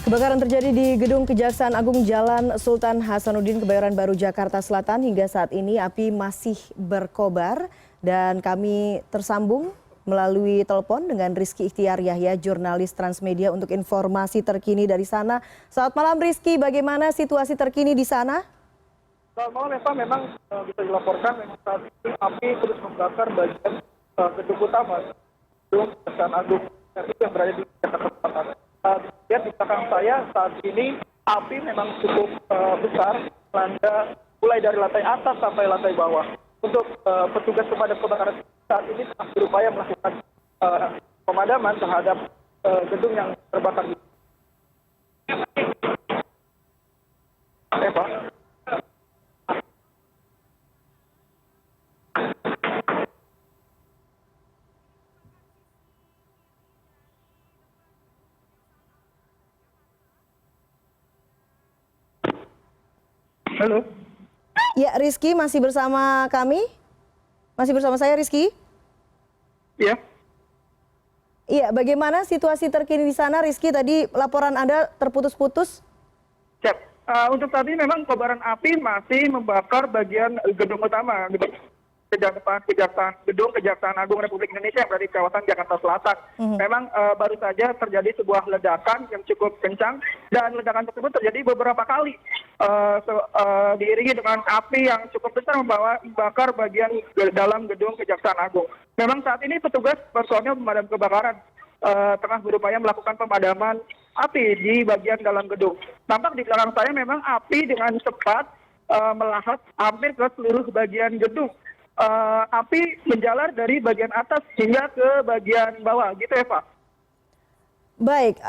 Kebakaran terjadi di Gedung Kejaksaan Agung Jalan Sultan Hasanuddin, Kebayoran Baru, Jakarta Selatan. Hingga saat ini api masih berkobar dan kami tersambung melalui telepon dengan Rizky Ikhtiar Yahya, jurnalis Transmedia untuk informasi terkini dari sana. Selamat malam Rizky, bagaimana situasi terkini di sana? Selamat malam Eva, memang bisa dilaporkan memang saat ini api terus membakar bagian gedung utama Gedung Kejaksaan Agung yang berada di Jakarta Selatan. Lihat di belakang saya saat ini api memang cukup besar, melanda mulai dari lantai atas sampai lantai bawah. Untuk petugas pemadam kebakaran saat ini tengah berupaya melakukan pemadaman terhadap gedung yang terbakar. Eva. Halo. Ya, Rizky masih bersama kami? Masih bersama saya, Rizky? Iya. Iya, bagaimana situasi terkini di sana, Rizky? Tadi laporan Anda terputus-putus. Siap. Untuk saat ini memang kobaran api masih membakar bagian gedung utama, Gedung Kejaksaan Agung Republik Indonesia yang berada di kawasan Jakarta Selatan. Memang baru saja terjadi sebuah ledakan yang cukup kencang, dan ledakan tersebut terjadi beberapa kali diiringi dengan api yang cukup besar membakar bagian dalam gedung Kejaksaan Agung. Memang saat ini petugas personel pemadam kebakaran tengah berupaya melakukan pemadaman api di bagian dalam gedung. Tampak di belakang saya memang api dengan cepat melahap hampir ke seluruh bagian gedung. Api menjalar dari bagian atas hingga ke bagian bawah, gitu Eva. Baik,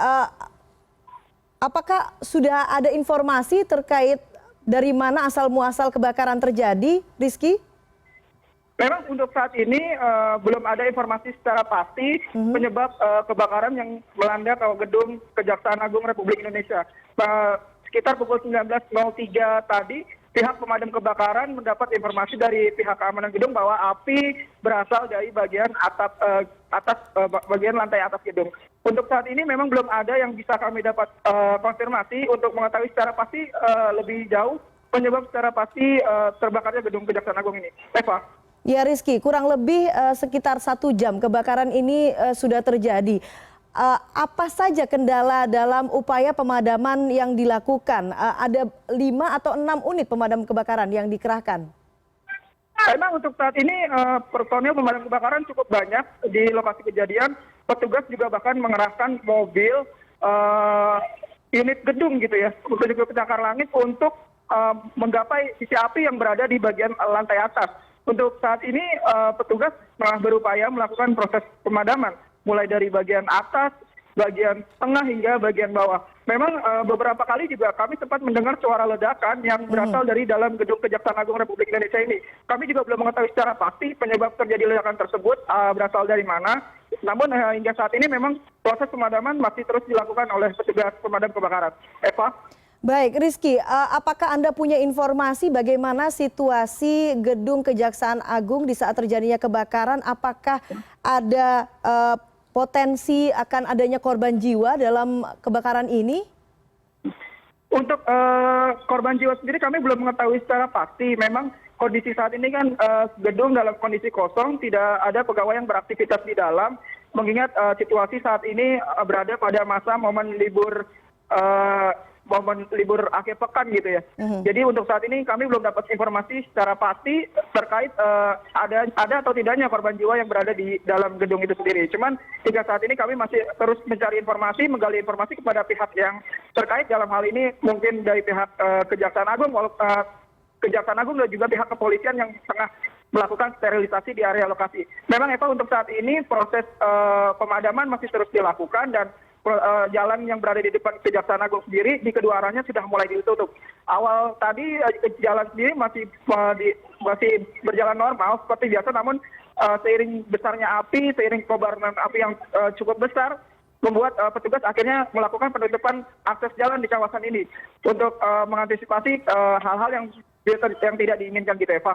apakah sudah ada informasi terkait dari mana asal muasal kebakaran terjadi, Rizky? Memang untuk saat ini belum ada informasi secara pasti penyebab kebakaran yang melanda gedung Kejaksaan Agung Republik Indonesia. Sekitar pukul 19.03 tadi, pihak pemadam kebakaran mendapat informasi dari pihak keamanan gedung bahwa api berasal dari bagian bagian lantai atas gedung. Untuk saat ini memang belum ada yang bisa kami dapat konfirmasi untuk mengetahui secara pasti lebih jauh penyebab secara pasti terbakarnya gedung Kejaksaan Agung ini. Eva. Ya Rizky, kurang lebih sekitar 1 jam kebakaran ini sudah terjadi. Apa saja kendala dalam upaya pemadaman yang dilakukan? Ada 5 atau 6 unit pemadam kebakaran yang dikerahkan? Memang untuk saat ini personil pemadam kebakaran cukup banyak di lokasi kejadian. Petugas juga bahkan mengerahkan mobil unit gedung gitu ya, untuk pencakar langit untuk menggapai sisi api yang berada di bagian lantai atas. Untuk saat ini petugas telah berupaya melakukan proses pemadaman mulai dari bagian atas, bagian tengah hingga bagian bawah. Memang beberapa kali juga kami sempat mendengar suara ledakan yang berasal dari dalam gedung Kejaksaan Agung Republik Indonesia ini. Kami juga belum mengetahui secara pasti penyebab terjadi ledakan tersebut berasal dari mana. Namun hingga saat ini memang proses pemadaman masih terus dilakukan oleh petugas pemadam kebakaran. Eva. Baik, Rizky, apakah Anda punya informasi bagaimana situasi gedung Kejaksaan Agung di saat terjadinya kebakaran? Apakah ada potensi akan adanya korban jiwa dalam kebakaran ini? Untuk korban jiwa sendiri kami belum mengetahui secara pasti. Memang kondisi saat ini kan gedung dalam kondisi kosong, tidak ada pegawai yang beraktivitas di dalam. Mengingat situasi saat ini berada pada masa momen libur akhir pekan gitu ya. Jadi untuk saat ini kami belum dapat informasi secara pasti terkait ada atau tidaknya korban jiwa yang berada di dalam gedung itu sendiri. Cuman hingga saat ini kami masih terus mencari informasi, menggali informasi kepada pihak yang terkait dalam hal ini, mungkin dari pihak Kejaksaan Agung dan juga pihak kepolisian yang tengah melakukan sterilisasi di area lokasi. Memang Eva, untuk saat ini proses pemadaman masih terus dilakukan, dan jalan yang berada di depan Kejaksaan Agung sendiri di kedua arahnya sudah mulai ditutup. Awal tadi jalan sendiri masih berjalan normal seperti biasa, namun seiring besarnya api, seiring kobaran api yang cukup besar, membuat petugas akhirnya melakukan penutupan akses jalan di kawasan ini untuk mengantisipasi hal-hal yang tidak diinginkan gitu, Eva.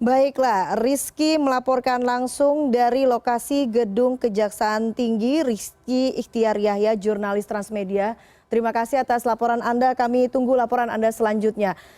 Baiklah, Rizky melaporkan langsung dari lokasi Gedung Kejaksaan Tinggi. Rizky Ikhtiar Yahya, jurnalis Transmedia. Terima kasih atas laporan Anda. Kami tunggu laporan Anda selanjutnya.